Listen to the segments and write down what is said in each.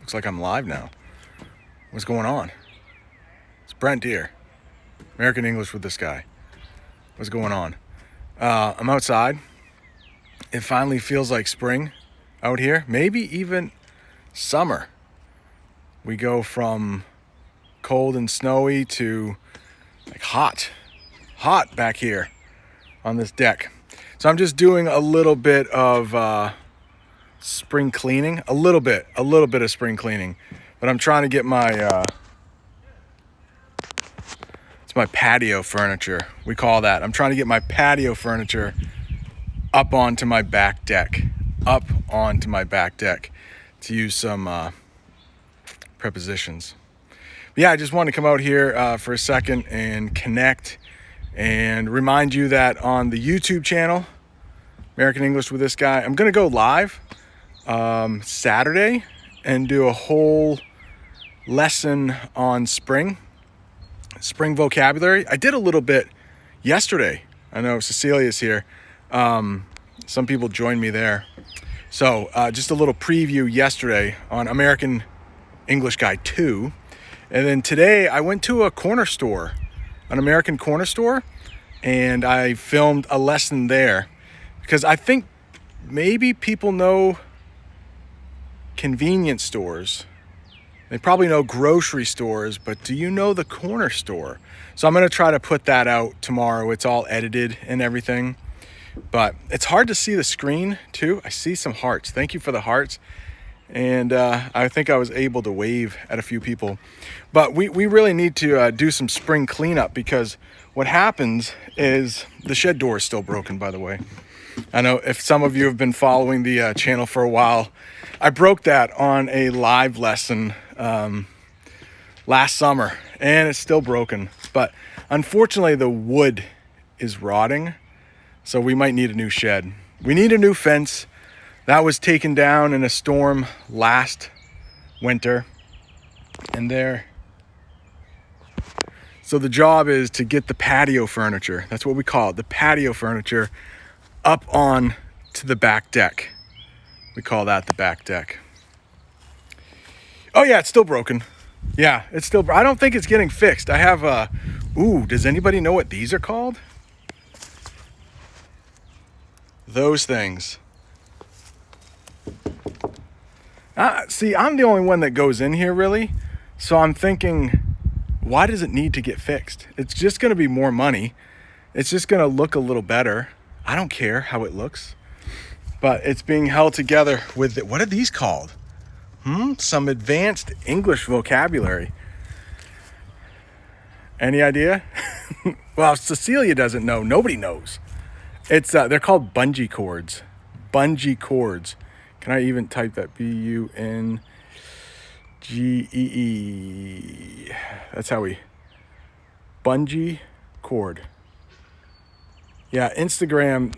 Looks like I'm live now. What's going on? It's Brent here. American English with this guy. What's going on? I'm outside. It finally feels like spring out here. Maybe even summer. We go from cold and snowy to like hot back here on this deck. So I'm just doing a little bit of spring cleaning, a little bit of spring cleaning, but I'm trying to get my it's my patio furniture. We call that. I'm trying to get my patio furniture up onto my back deck, to use some prepositions. But yeah, I just wanted to come out here for a second and connect and remind you that on the YouTube channel, American English with this guy, I'm going to go live Saturday and do a whole lesson on spring vocabulary. I did a little bit yesterday. I know Cecilia's here. Some people joined me there. So just a little preview yesterday on American English Guy 2. And then today I went to a corner store, an American corner store, and I filmed a lesson there because I think maybe people know convenience stores. They probably know grocery stores, but do you know the corner store? So I'm going to try to put that out tomorrow. It's all edited and everything, but it's hard to see the screen too. I see some hearts. Thank you for the hearts. And I think I was able to wave at a few people. But we really need to do some spring cleanup because what happens is the shed door is still broken, by the way. I know if some of you have been following the channel for a while, I broke that on a live lesson last summer, and it's still broken. But unfortunately, the wood is rotting, so we might need a new shed. We need a new fence. That was taken down in a storm last winter, and there. So the job is to get the patio furniture, that's what we call it, the patio furniture, up on to the back deck. We call that the back deck. Oh yeah, it's still broken. Yeah, it's still, I don't think it's getting fixed. I have does anybody know what these are called? Those things. See, I'm the only one that goes in here really. So I'm thinking, why does it need to get fixed? It's just going to be more money. It's just going to look a little better. I don't care how it looks, but it's being held together with, what are these called? Some advanced English vocabulary. Any idea? Well, Cecilia doesn't know. Nobody knows. It's they're called bungee cords. Bungee cords. Can I even type that? Bungee. That's how we. Bungee cord. Yeah, Instagram.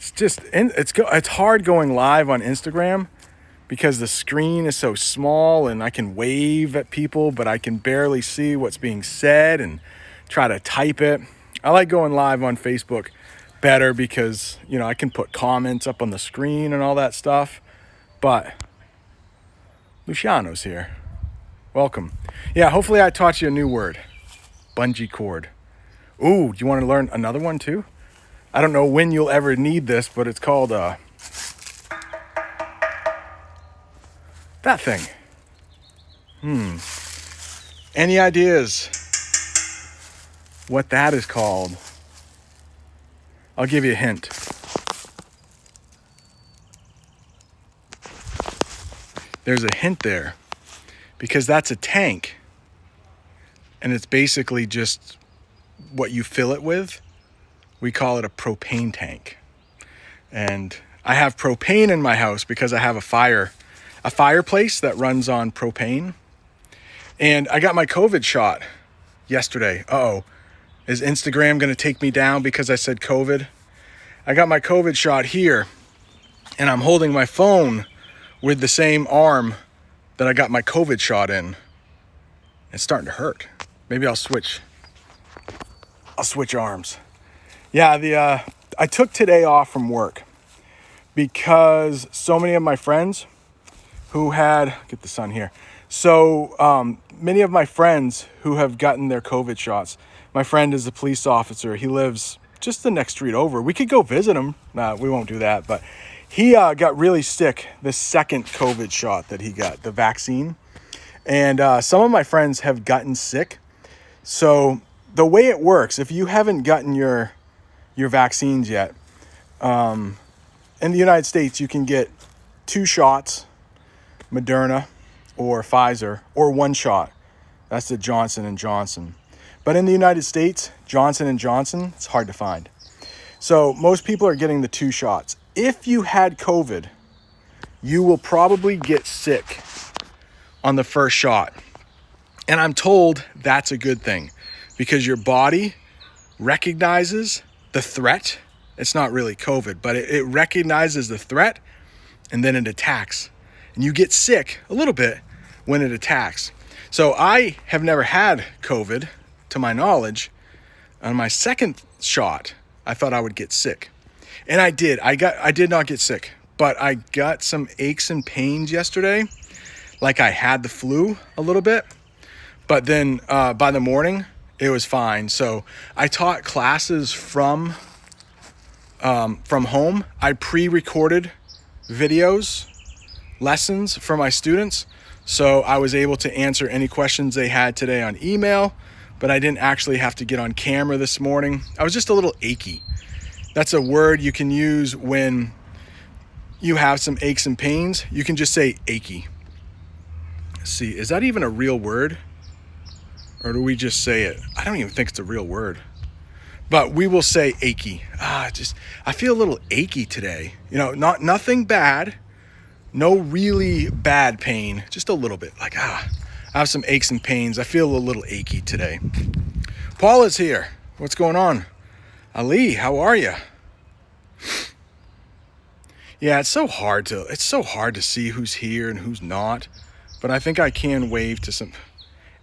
It's hard going live on Instagram because the screen is so small and I can wave at people, but I can barely see what's being said and try to type it. I like going live on Facebook better because, I can put comments up on the screen and all that stuff. But Luciano's here. Welcome. Yeah, hopefully I taught you a new word. Bungee cord. Ooh, do you want to learn another one too? I don't know when you'll ever need this, but it's called that thing. Any ideas what that is called? I'll give you a hint. There's a hint there because that's a tank, and it's basically just what you fill it with. We call it a propane tank. And I have propane in my house because I have a fireplace that runs on propane. And I got my COVID shot yesterday. Is Instagram going to take me down because I said COVID? I got my COVID shot here, and I'm holding my phone with the same arm that I got my COVID shot in. It's starting to hurt. Maybe I'll switch arms. Yeah, I took today off from work because so many of my friends who had, get the sun here. So many of my friends who have gotten their COVID shots. My friend is a police officer. He lives just the next street over. We could go visit him. We won't do that, but he got really sick the second COVID shot that he got, the vaccine. And some of my friends have gotten sick. So the way it works, if you haven't gotten your vaccines yet, in the United States, you can get 2 shots, Moderna or Pfizer, or 1 shot. That's the Johnson & Johnson. But in the United States, Johnson & Johnson, it's hard to find. So most people are getting the 2 shots. If you had COVID, you will probably get sick on the first shot. And I'm told that's a good thing because your body recognizes the threat. It's not really COVID, but it recognizes the threat and then it attacks. And you get sick a little bit when it attacks. So I have never had COVID, to my knowledge. On my second shot, I thought I would get sick. And I did. I did not get sick, but I got some aches and pains yesterday. Like I had the flu a little bit. But then by the morning, it was fine. So I taught classes from home. I pre-recorded videos, lessons for my students. So I was able to answer any questions they had today on email, but I didn't actually have to get on camera this morning. I was just a little achy. That's a word you can use when you have some aches and pains. You can just say achy. Let's see, is that even a real word? Or do we just say it? I don't even think it's a real word. But we will say achy. I feel a little achy today. Nothing bad. No really bad pain, just a little bit. I have some aches and pains. I feel a little achy today. Paula's here. What's going on? Ali, how are you? Yeah, it's so hard to see who's here and who's not. But I think I can wave to some.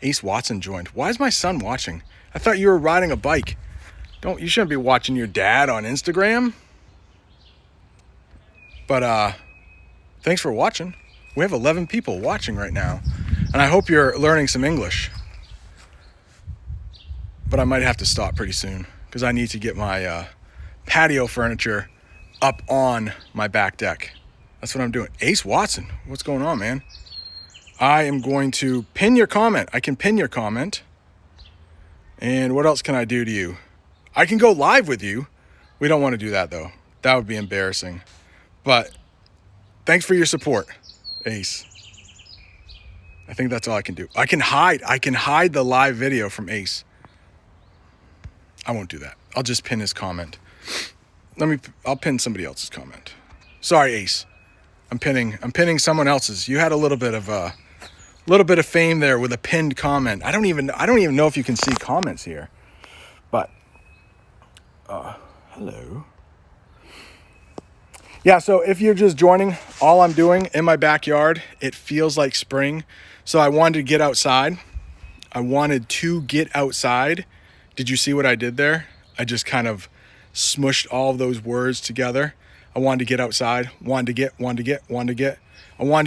Ace Watson joined. Why is my son watching? I thought you were riding a bike. You shouldn't be watching your dad on Instagram. But thanks for watching. We have 11 people watching right now. And I hope you're learning some English. But I might have to stop pretty soon because I need to get my patio furniture up on my back deck. That's what I'm doing. Ace Watson, what's going on, man? I am going to pin your comment. I can pin your comment. And what else can I do to you? I can go live with you. We don't want to do that, though. That would be embarrassing. But thanks for your support, Ace. I think that's all I can do. I can hide the live video from Ace. I won't do that. I'll just pin his comment. I'll pin somebody else's comment. Sorry, Ace. I'm pinning someone else's. You had a little bit of fame there with a pinned comment. I don't even know if you can see comments here. But hello. Yeah, so if you're just joining, all I'm doing in my backyard, it feels like spring. So I wanted to get outside. Did you see what I did there? I just kind of smushed all of those words together. I wanted to get outside, I wanted to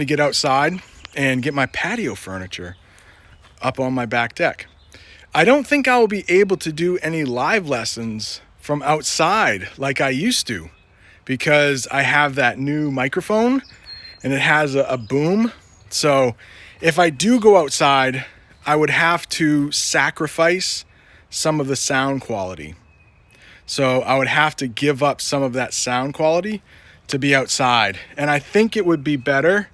get outside and get my patio furniture up on my back deck. I don't think I will be able to do any live lessons from outside like I used to because I have that new microphone and it has a boom. So if I do go outside, I would have to sacrifice some of the sound quality. So I would have to give up some of that sound quality to be outside. And I think it would be better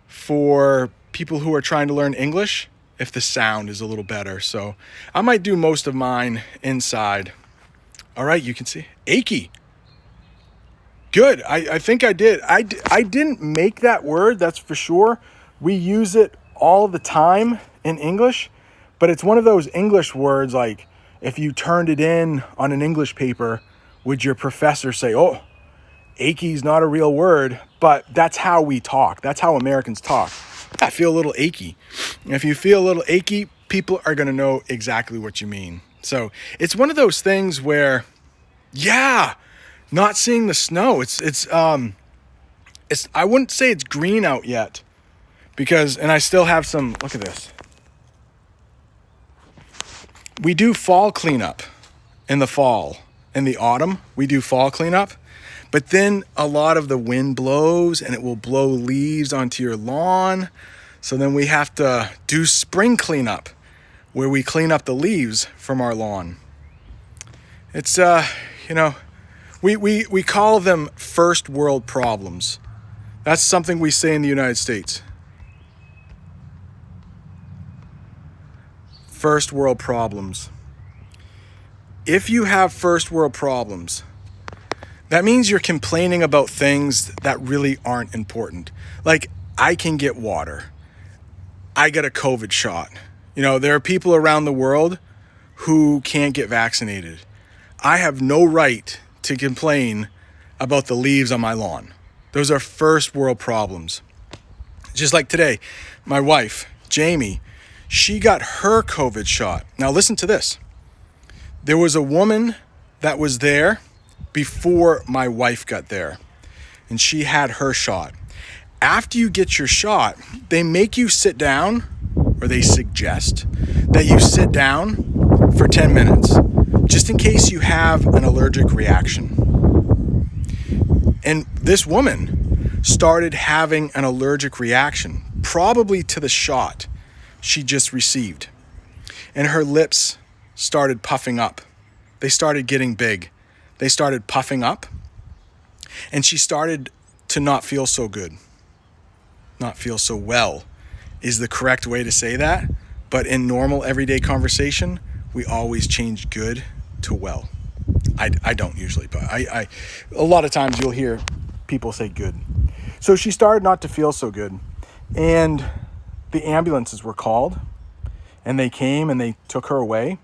for people who are trying to learn English if the sound is a little better. So I might do most of mine inside. All right, you can see. Achy. Good. I think I did. I didn't make that word, that's for sure. We use it all the time in English, but it's one of those English words like if you turned it in on an English paper, would your professor say, oh, achy's not a real word, but that's how we talk. That's how Americans talk. I feel a little achy. And if you feel a little achy, people are going to know exactly what you mean. So it's one of those things where, yeah, not seeing the snow. It's I wouldn't say it's green out yet, and I still have some, look at this. We do fall cleanup in the fall. In the autumn, we do fall cleanup. But then a lot of the wind blows and it will blow leaves onto your lawn. So then we have to do spring cleanup, where we clean up the leaves from our lawn. It's, we call them first world problems. That's something we say in the United States. First world problems. If you have first world problems, that means you're complaining about things that really aren't important. Like, I can get water. I got a COVID shot. There are people around the world who can't get vaccinated. I have no right to complain about the leaves on my lawn. Those are first world problems. Just like today, my wife, Jamie, she got her COVID shot. Now listen to this. There was a woman that was there before my wife got there, and she had her shot. After you get your shot, they make you sit down, or they suggest that you sit down for 10 minutes, just in case you have an allergic reaction. And this woman started having an allergic reaction, probably to the shot she just received. And her lips started puffing up. They started getting big. They started puffing up. And she started to not feel so good. Not feel so well is the correct way to say that. But in normal everyday conversation, we always change good to well. I don't usually, but I a lot of times you'll hear people say good. So she started not to feel so good. And the ambulances were called, and they came and they took her away.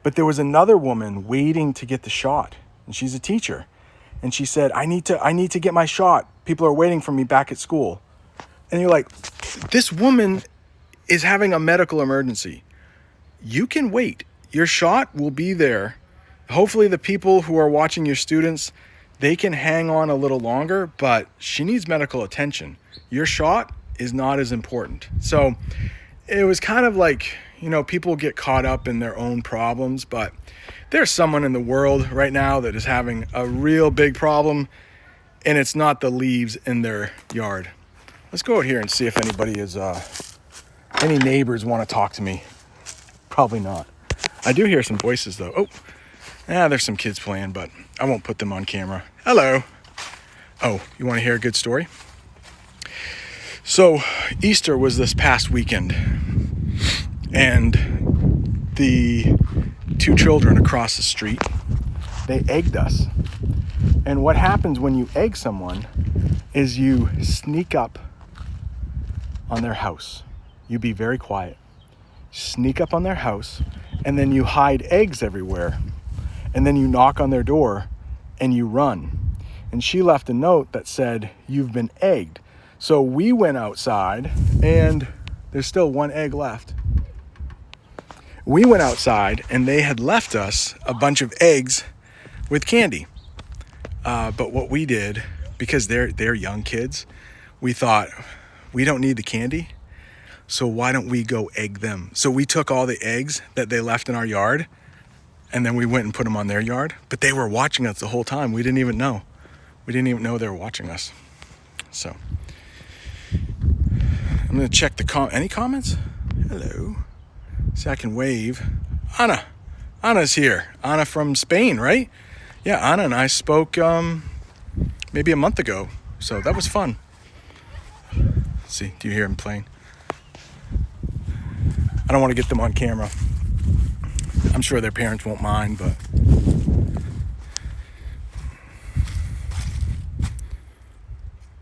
But there was another woman waiting to get the shot, and she's a teacher. And she said, I need to get my shot. People are waiting for me back at school. And you're like, this woman is having a medical emergency. You can wait. Your shot will be there. Hopefully the people who are watching your students, they can hang on a little longer, but she needs medical attention. Your shot is not as important. So it was kind of like, people get caught up in their own problems, but there's someone in the world right now that is having a real big problem, and it's not the leaves in their yard. Let's go out here and see if anybody is, any neighbors want to talk to me. Probably not. I do hear some voices though. Oh, there's some kids playing, but I won't put them on camera. Hello. Oh, you want to hear a good story? So Easter was this past weekend, and the two children across the street, they egged us. And what happens when you egg someone is you sneak up on their house. You be very quiet. Sneak up on their house, and then you hide eggs everywhere. And then you knock on their door and you run. And she left a note that said, "You've been egged." So we went outside, and there's still one egg left. We went outside, and they had left us a bunch of eggs with candy. But what we did, because they're young kids, we thought, we don't need the candy, so why don't we go egg them? So we took all the eggs that they left in our yard, and then we went and put them on their yard. But they were watching us the whole time. We didn't even know. We didn't even know they were watching us. So I'm going to check any comments? Hello. See, I can wave. Anna. Anna's here. Anna from Spain, right? Yeah, Anna and I spoke maybe a month ago. So that was fun. Let's see, do you hear him playing? I don't want to get them on camera. I'm sure their parents won't mind, but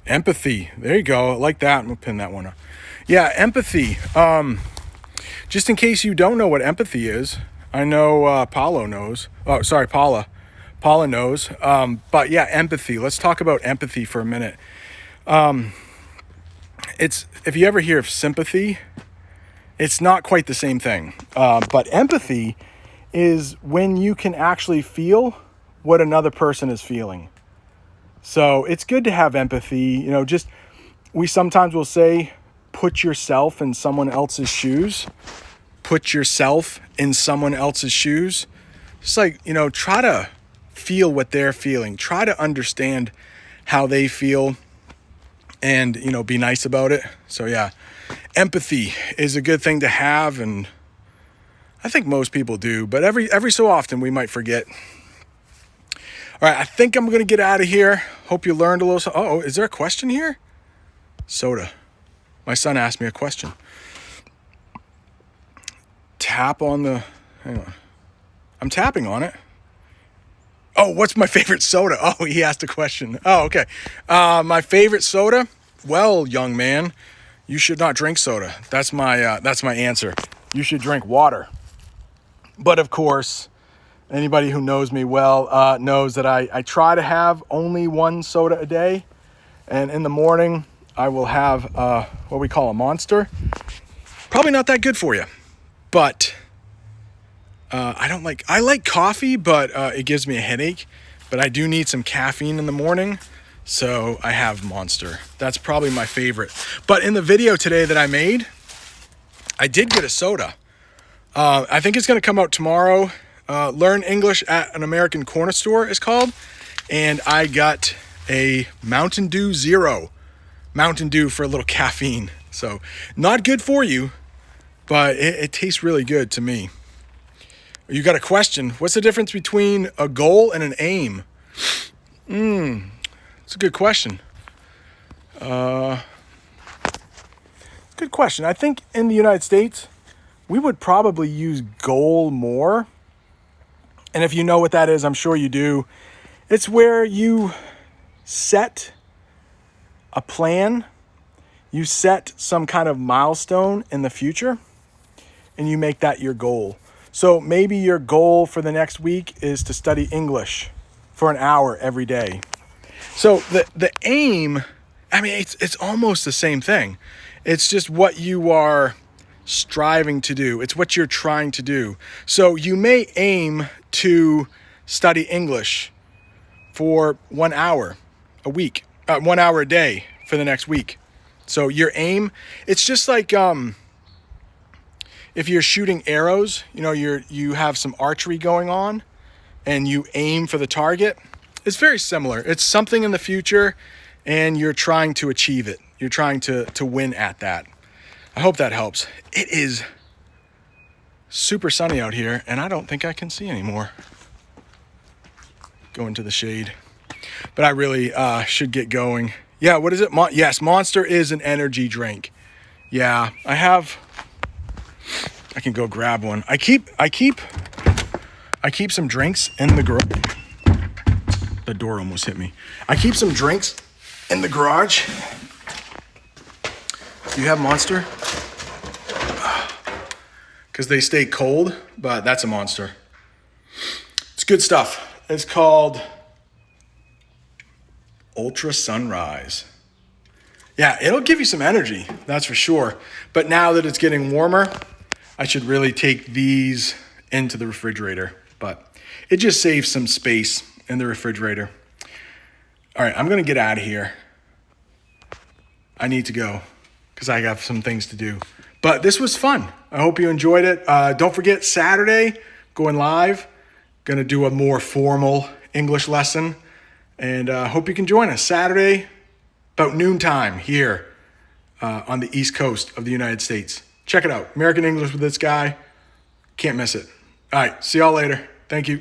empathy. There you go. I like that. I'm going to pin that one up. Yeah, empathy. Just in case you don't know what empathy is, I know Paula knows. Oh, sorry, Paula. Paula knows. But yeah, empathy. Let's talk about empathy for a minute. It's, if you ever hear of sympathy, it's not quite the same thing. But empathy is when you can actually feel what another person is feeling. So it's good to have empathy. We sometimes will say, put yourself in someone else's shoes. Put yourself in someone else's shoes. Just like, try to feel what they're feeling. Try to understand how they feel and, be nice about it. So yeah, empathy is a good thing to have, and I think most people do, but every so often we might forget. All right, I think I'm going to get out of here. Hope you learned a little. Oh, is there a question here? Soda. My son asked me a question. Tap on the, hang on. I'm tapping on it. Oh, what's my favorite soda? Oh, he asked a question. Oh, okay. My favorite soda? Well, young man, you should not drink soda. That's my answer. You should drink water. But of course, anybody who knows me well knows that I try to have only one soda a day. And in the morning, I will have what we call a Monster. Probably not that good for you. But I like coffee, but it gives me a headache. But I do need some caffeine in the morning, so I have Monster. That's probably my favorite. But in the video today that I made, I did get a soda. I think it's going to come out tomorrow. Learn English at an American Corner Store is called. And I got a Mountain Dew Zero. Mountain Dew for a little caffeine. So not good for you, but it tastes really good to me. You got a question. What's the difference between a goal and an aim? It's a good question. Good question. I think in the United States, we would probably use goal more. And if you know what that is, I'm sure you do. It's where you set a plan, you set some kind of milestone in the future, and you make that your goal. So maybe your goal for the next week is to study English for an hour every day. So the aim, I mean, it's almost the same thing. It's just what you are striving to do. It's what you're trying to do. So you may aim to study English for 1 hour a week, 1 hour a day for the next week. So your aim, it's just like if you're shooting arrows, you have some archery going on and you aim for the target. It's very similar. It's something in the future and you're trying to achieve it. You're trying to win at that. I hope that helps. It is super sunny out here and I don't think I can see anymore. Go into the shade. But I really should get going. Yeah, what is it? Yes, Monster is an energy drink. Yeah, I can go grab one. I keep some drinks in the garage. The door almost hit me. I keep some drinks in the garage. Do you have Monster? Because they stay cold, but that's a Monster. It's good stuff. It's called Ultra Sunrise. Yeah, it'll give you some energy, that's for sure. But now that it's getting warmer, I should really take these into the refrigerator. But it just saves some space in the refrigerator. All right, I'm going to get out of here. I need to go because I got some things to do. But this was fun. I hope you enjoyed it. Don't forget, Saturday, going live. Going to do a more formal English lesson. And hope you can join us Saturday, about noontime here on the East Coast of the United States. Check it out. American English with this guy. Can't miss it. All right. See y'all later. Thank you.